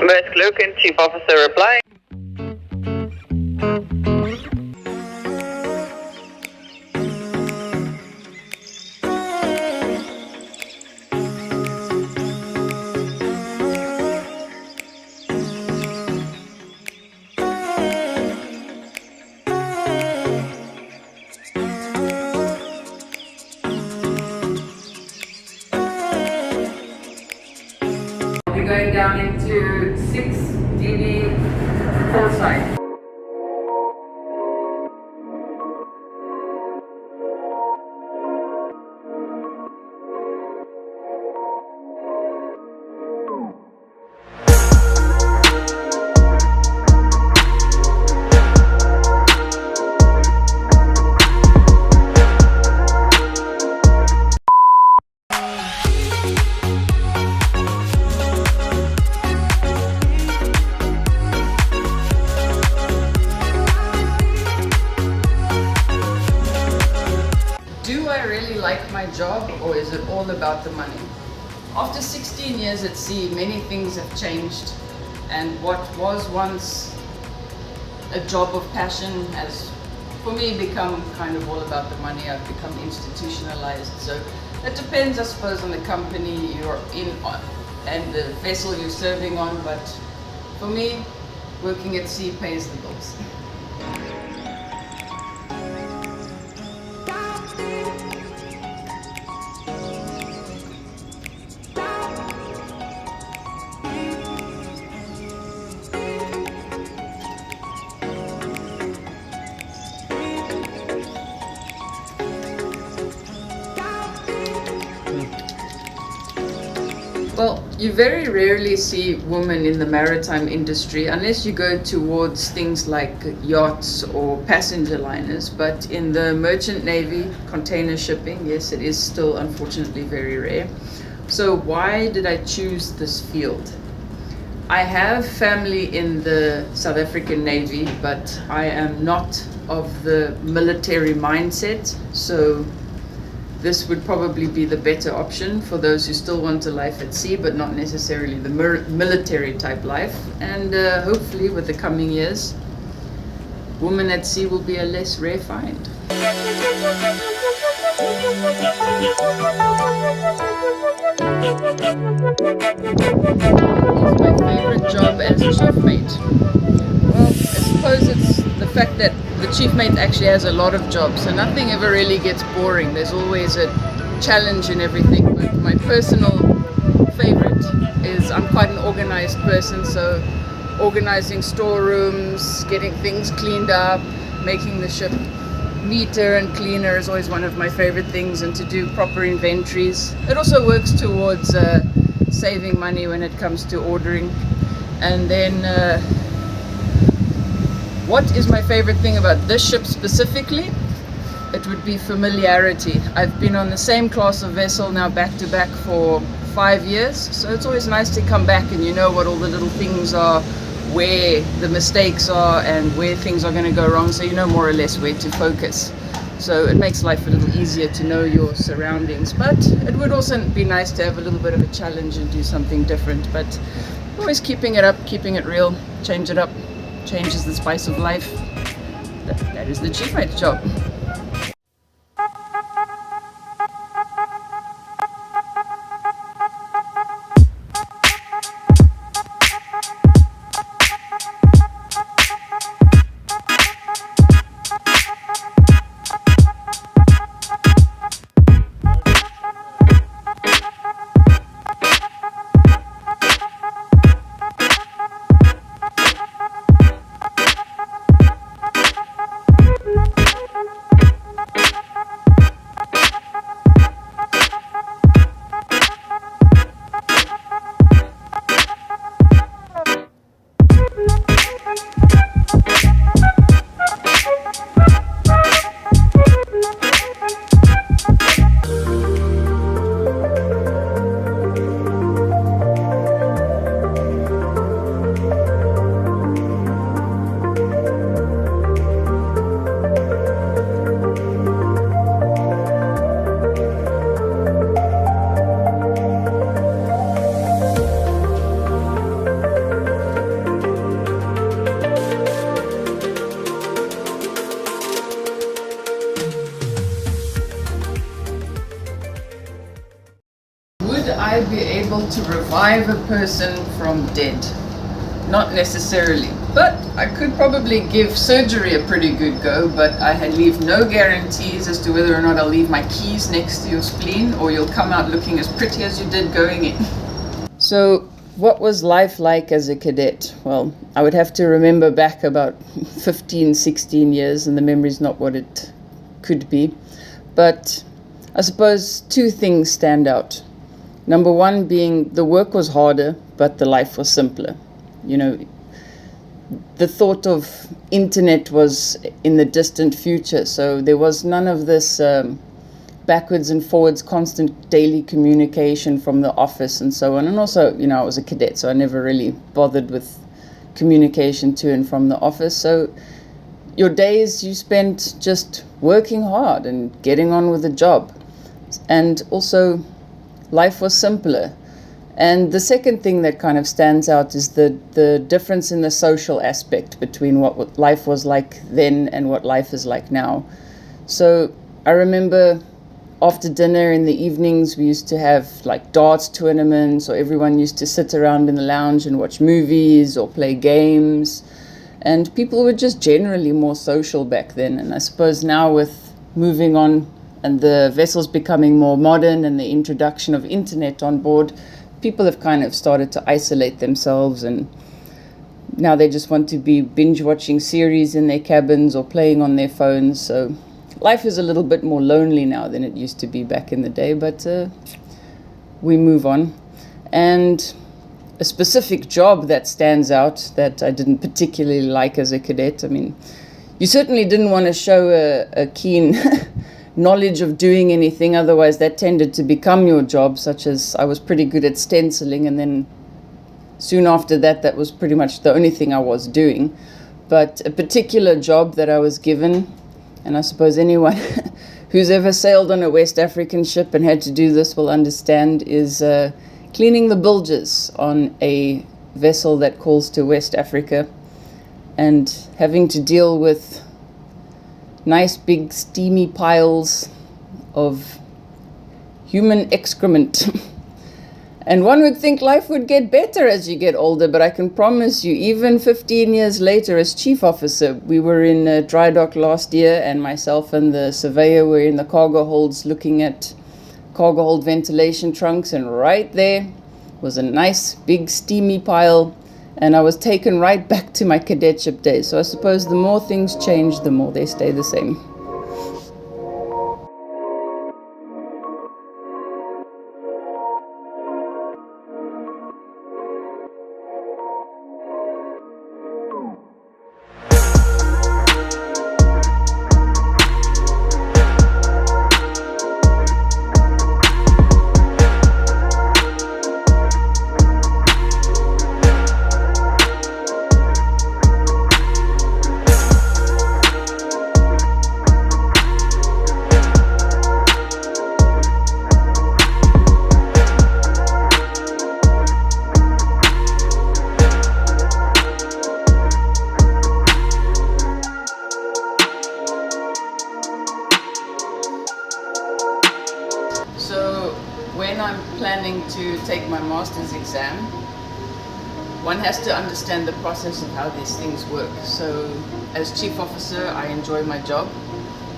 Most Lucan, Chief Officer replying. We're going down into 6 DD Foresight. Do I really like my job, or is it all about the money? After 16 years at sea, many things have changed, and what was once a job of passion has, for me, become kind of all about the money. I've become institutionalized. So it depends, I suppose, on the company you're in and the vessel you're serving on, but for me, working at sea pays the bills. Well, you very rarely see women in the maritime industry unless you go towards things like yachts or passenger liners. But in the merchant navy, container shipping, yes, it is still unfortunately very rare. So why did I choose this field? I have family in the South African Navy, but I am not of the military mindset. So this would probably be the better option for those who still want a life at sea, but not necessarily the military type life. And hopefully with the coming years, women at sea will be a less rare find. What is my favorite job as a chief mate? Well, I suppose it's the fact that the chief mate actually has a lot of jobs, so nothing ever really gets boring. There's always a challenge in everything. But my personal favorite is I'm quite an organized person, so organizing storerooms, getting things cleaned up, making the ship neater and cleaner is always one of my favorite things, and to do proper inventories. It also works towards saving money when it comes to ordering. And then what is my favorite thing about this ship specifically? It would be familiarity. I've been on the same class of vessel now back to back for 5 years, so it's always nice to come back and you know what all the little things are, where the mistakes are and where things are going to go wrong, so you know more or less where to focus. So it makes life a little easier to know your surroundings, but it would also be nice to have a little bit of a challenge and do something different, but always keeping it up, keeping it real, change it up. Change is the spice of life. That is the chief mate's job. I be able to revive a person from dead? Not necessarily, but I could probably give surgery a pretty good go, but I leave no guarantees as to whether or not I'll leave my keys next to your spleen or you'll come out looking as pretty as you did going in. So, what was life like as a cadet? Well, I would have to remember back about 15, 16 years, and the memory's not what it could be. But I suppose two things stand out. Number one being the work was harder, but the life was simpler. You know, the thought of internet was in the distant future, so there was none of this backwards and forwards constant daily communication from the office and so on. And also, you know, I was a cadet, so I never really bothered with communication to and from the office. So your days you spent just working hard and getting on with the job. And also life was simpler. And the second thing that kind of stands out is the difference in the social aspect between what life was like then and what life is like now. So I remember after dinner in the evenings, we used to have like darts tournaments, or everyone used to sit around in the lounge and watch movies or play games. And people were just generally more social back then. And I suppose now with moving on and the vessels becoming more modern and the introduction of internet on board, people have kind of started to isolate themselves, and now they just want to be binge watching series in their cabins or playing on their phones. So life is a little bit more lonely now than it used to be back in the day, but we move on. And a specific job that stands out that I didn't particularly like as a cadet, I mean, you certainly didn't want to show a keen knowledge of doing anything, otherwise that tended to become your job, such as I was pretty good at stenciling, and then soon after that, that was pretty much the only thing I was doing. But a particular job that I was given, and I suppose anyone who's ever sailed on a West African ship and had to do this will understand, is cleaning the bilges on a vessel that calls to West Africa, and having to deal with nice big steamy piles of human excrement. And one would think life would get better as you get older, but I can promise you, even 15 years later as chief officer, we were in dry dock last year, and myself and the surveyor were in the cargo holds looking at cargo hold ventilation trunks, and right there was a nice big steamy pile, and I was taken right back to my cadetship days. So I suppose the more things change, the more they stay the same. So when I'm planning to take my master's exam, one has to understand the process of how these things work. So as chief officer, I enjoy my job,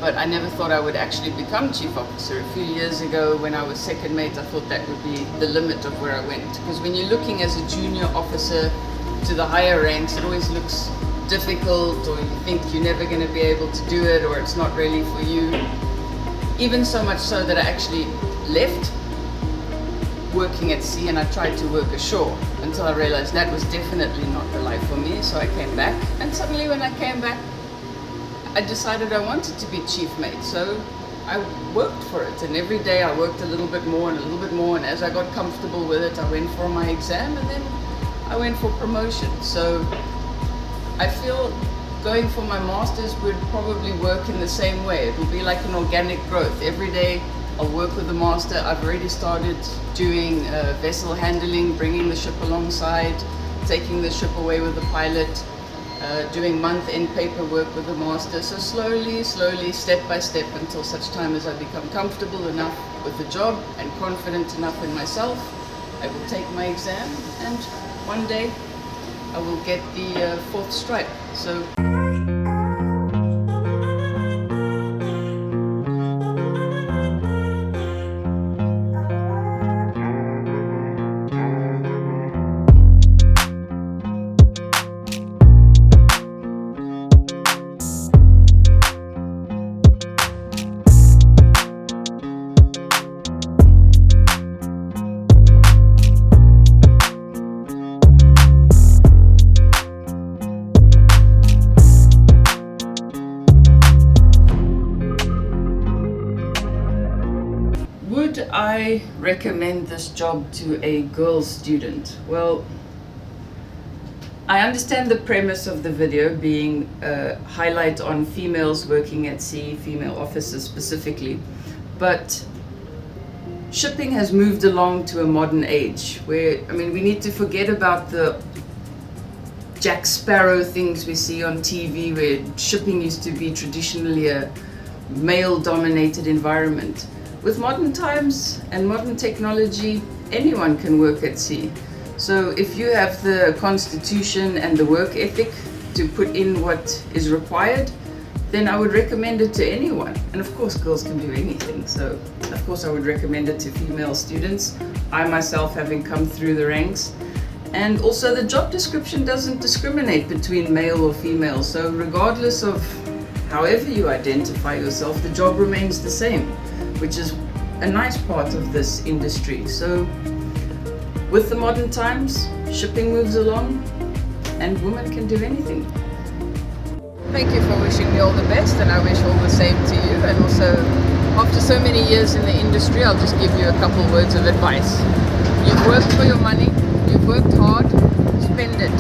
but I never thought I would actually become chief officer. A few years ago when I was second mate, I thought that would be the limit of where I went. Because when you're looking as a junior officer to the higher ranks, it always looks difficult, or you think you're never going to be able to do it, or it's not really for you. Even so much so that I actually left working at sea and I tried to work ashore until I realized that was definitely not the life for me. So I came back, and suddenly when I came back, I decided I wanted to be chief mate. So I worked for it, and every day I worked a little bit more and a little bit more, and as I got comfortable with it, I went for my exam, and then I went for promotion. So I feel going for my master's would probably work in the same way. It will be like an organic growth. Every day I'll work with the master. I've already started doing vessel handling, bringing the ship alongside, taking the ship away with the pilot. doing month-end paperwork with the master. So slowly, step by step, until such time as I become comfortable enough with the job and confident enough in myself, I will take my exam, and one day I will get the fourth stripe. So. Would I recommend this job to a girl student? Well, I understand the premise of the video being a highlight on females working at sea, female officers specifically, but shipping has moved along to a modern age where, we need to forget about the Jack Sparrow things we see on TV, where shipping used to be traditionally a male-dominated environment. With modern times and modern technology, anyone can work at sea. So if you have the constitution and the work ethic to put in what is required, then I would recommend it to anyone. And of course, girls can do anything. So of course I would recommend it to female students. I myself, having come through the ranks. And also the job description doesn't discriminate between male or female. So regardless of however you identify yourself, the job remains the same, which is a nice part of this industry. So with the modern times, shipping moves along and women can do anything. Thank you for wishing me all the best, and I wish all the same to you. And also, after so many years in the industry, I'll just give you a couple words of advice. You've worked for your money, you've worked hard, spend it.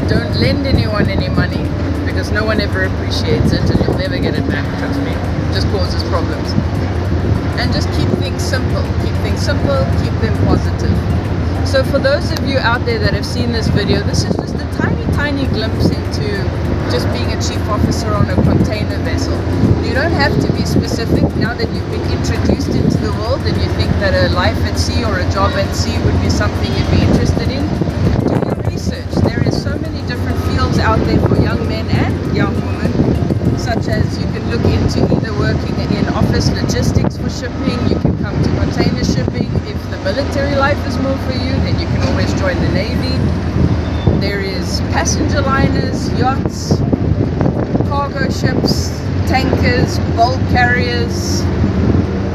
Don't lend anyone any money, because no one ever appreciates it and you'll never get it back, trust me. It just causes problems. And just keep things simple, keep them positive. So for those of you out there that have seen this video, this is just a tiny glimpse into just being a chief officer on a container vessel. You don't have to be specific. Now that you've been introduced into the world and you think that a life at sea or a job at sea would be something you'd be interested in, do your research. There is so many different fields out there for young men and young women, such as you can look into either working in office logistics for shipping, you can come to container shipping. If the military life is more for you, then you can always join the Navy. There is passenger liners, yachts, cargo ships, tankers, bulk carriers,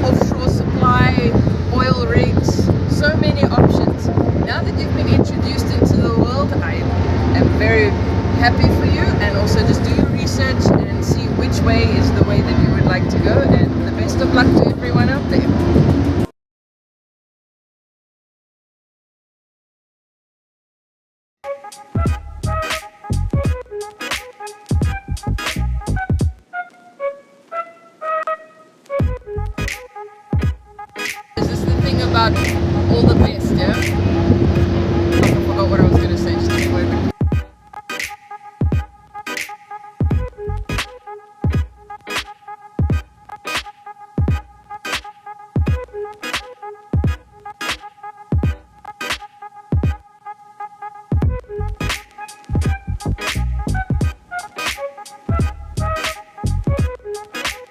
offshore supply, oil rigs, so many options. Now that you've been introduced into the world, I am very happy for you, and also just do your research and see which way is the way that you would like to go, and the best of luck to everyone out there. Is this the thing about all the best, yeah?